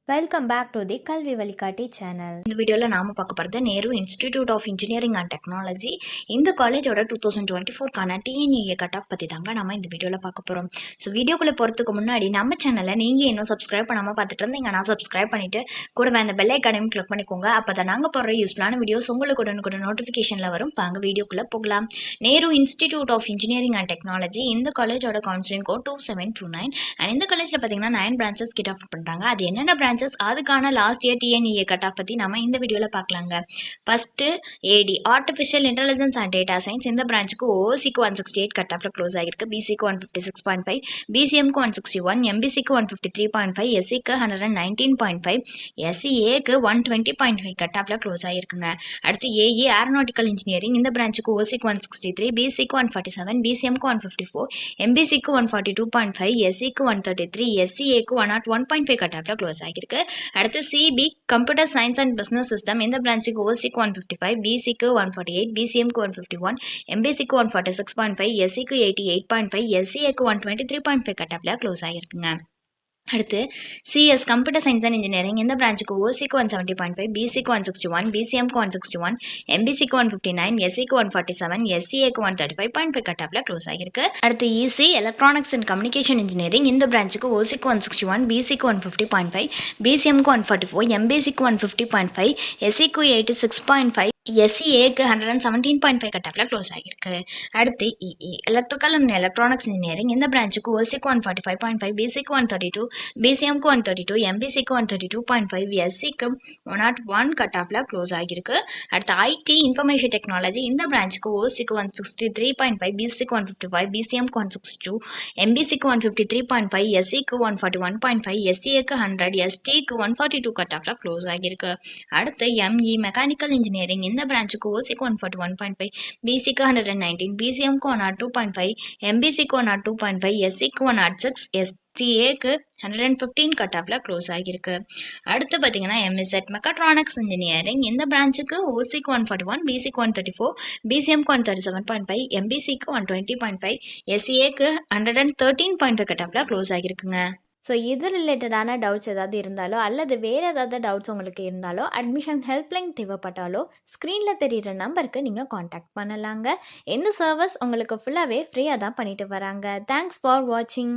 Welcome back to the கல்வி வழிகாட்டி channel. இந்த வீடியோவில் நாம பார்க்க போகிறது Nehru institute of engineering and technology. இந்த காலேஜோட 2024 டிஎன்இஏ கட் ஆஃப் பற்றி தாங்க நம்ம இந்த வீடியோவில் பார்க்க போகிறோம். ஸோ வீடியோக்குள்ளே போகிறதுக்கு முன்னாடி நம்ம சேனலை நீங்கள் இன்னும் சப்ஸ்கிரைப் பண்ணாமல் பார்த்துட்டு இருந்தீங்கன்னா சப்ஸ்கிரைப் பண்ணிவிட்டு கூடவே அந்த பெல் ஐக்கானையும் கிளிக் பண்ணிக்கோங்க. அப்போ தான் நாங்கள் போடுற யூஸ்ஃபுல்லான வீடியோஸ் உங்களுக்கு உடனுக்குடன் நோட்டிஃபிகேஷனில் வரும். வாங்க வீடியோக்குள்ளே போகலாம். Nehru institute of engineering and technology இந்த காலேஜோட கவுன்சிலிங் கோட் 2729 அண்ட் இந்த காலேஜில் பார்த்தீங்கன்னா 9 பிரான்ச்சஸ் கிட்ட ஆஃபர் பண்ணுறாங்க. அது என்னென்ன பிரான்ச்சஸ், அதுக்கான last year TNEA cut off பற்றி நம்ம இந்த வீடியோவில் பார்க்கலாங்க. First AD artificial intelligence and data science. இந்த பிரான்ச்சுக்கு ஓசிக்கு 168 கட் ஆஃப்ல க்ளோஸ் ஆகிருக்கு. பிசிக்கு 156.5, பிசிஎம்க்கு 161, எம்பிசிக்கு 153.5, எஸ்சிக்கு 119.5, எஸ்சிஏக்கு 120.5 கட் ஆஃப்ல க்ளோஸ் ஆகிருக்குங்க. அடுத்து ஏஇ ஏரோநாட்டிக்கல் இன்ஜினியரிங். இந்த பிரான்ச்சுக்கு ஓசிக்கு 163, பிசிக்கு 147, பிசிஎம்க்கு 154, எம்பிசிக்கு 142.5, எஸ்சிக்கு 133, எஸ்சிஏக்கு 101.5 கட் ஆஃப்ல க்ளோஸ் ஆகிருக்கு. அடுத்து CB computer science and business system. இந்த பிரான்ச்சுக்கு ஓசிக்கு 155, பிசிக்கு 148, பிசிஎம்க்கு 151, எம்பிசிக்கு 146.5, எஸ்சிக்கு 88.5, எஸ்சிஏக்கு 123.5 கட் ஆஃப்ல க்ளோஸ் ஆகிருக்குங்க. அடுத்து CS computer science and engineering. இந்த பிரான்ச்சுக்கு ஓசிக்கு 170.5, பிசிக்கு 161, பிசிஎம்க்கு 161, எம்பிசிக்கு 159, எஸ்சிக்கு 147, எஸ்சிஏக்கு 135.5 கட் ஆஃப்ல க்ளோஸ் ஆகிருக்கு. அடுத்து EC electronics and communication engineering. இந்த பிரான்ச்சுக்கு ஓசிக்கு 161, பிசிக்கு 150.5, பிசிஎம்க்கு 144, எம்பிசிக்கு 150.5, எஸ்சிக்கு 86.5, எஸ்சிஏக்கு 117.5 கட் ஆஃப்ல க்ளோஸ் ஆகிருக்கு. அடுத்து EE electrical and electronics engineering. இந்த பிரான்ச்சுக்கு ஓசிக்கு 145.5, பிசிக்கு 132, பிசிஎம்க்கு 132, எம்பிசிக்கு 132.5, எஸ்சிக்கு 101 கட் ஆஃப்ல க்ளோஸ் ஆகிருக்கு. அடுத்து ஐடி இன்ஃபர்மேஷன் டெக்னாலஜி. இந்த பிரான்ச்சுக்கு ஓசிக்கு 163.5, பிசிக்கு 155, பிசிஎம்க்கு 162, எம்பிசிக்கு 153.5, எஸ்சிக்கு 141.5, எஸ்சிஏக்கு 100, எஸ்டிக்கு 142 கட் ஆஃப்ல க்ளோஸ் ஆகிருக்கு. அடுத்து எம்இ மெக்கானிக்கல் இன்ஜினியரிங். இந்த பிரான்ச்சுக்கு ஓசிக்கு 141.5, பிசிக்கு 119, பிசிஎம்க்கு 102.5, எம்பிசிக்கு 102.5, எஸ்சிக்கு 106, எஸ்டிஏக்கு 115 கட் ஆஃப்ல க்ளோஸ் ஆகிருக்கு. அடுத்து பார்த்தீங்கன்னா எம்இசெட் மெக்காட்ரானிக்ஸ் இன்ஜினியரிங். இந்த பிரான்ச்சுக்கு ஓசிக்கு 141, பிசிக்கு 134, பிசிஎம்க்கு 137.5, எம்பிசிக்கு 120.5, எஸ்சிஏக்கு 113.5 கட் ஆஃப்ல க்ளோஸ் ஆகிருக்குங்க. ஸோ இது ரிலேட்டடான டவுட்ஸ் ஏதாவது இருந்தாலோ அல்லது வேறு ஏதாவது டவுட்ஸ் உங்களுக்கு இருந்தாலோ அட்மிஷன் ஹெல்ப்லைன் தேவைப்பட்டாலோ ஸ்க்ரீனில் தெரிகிற நம்பருக்கு நீங்கள் காண்டாக்ட் பண்ணலாங்க. இந்த சர்வீஸ் உங்களுக்கு ஃபுல்லாகவே ஃப்ரீயாக தான் பண்ணிட்டு வராங்க. தேங்க்ஸ் ஃபார் வாட்சிங்.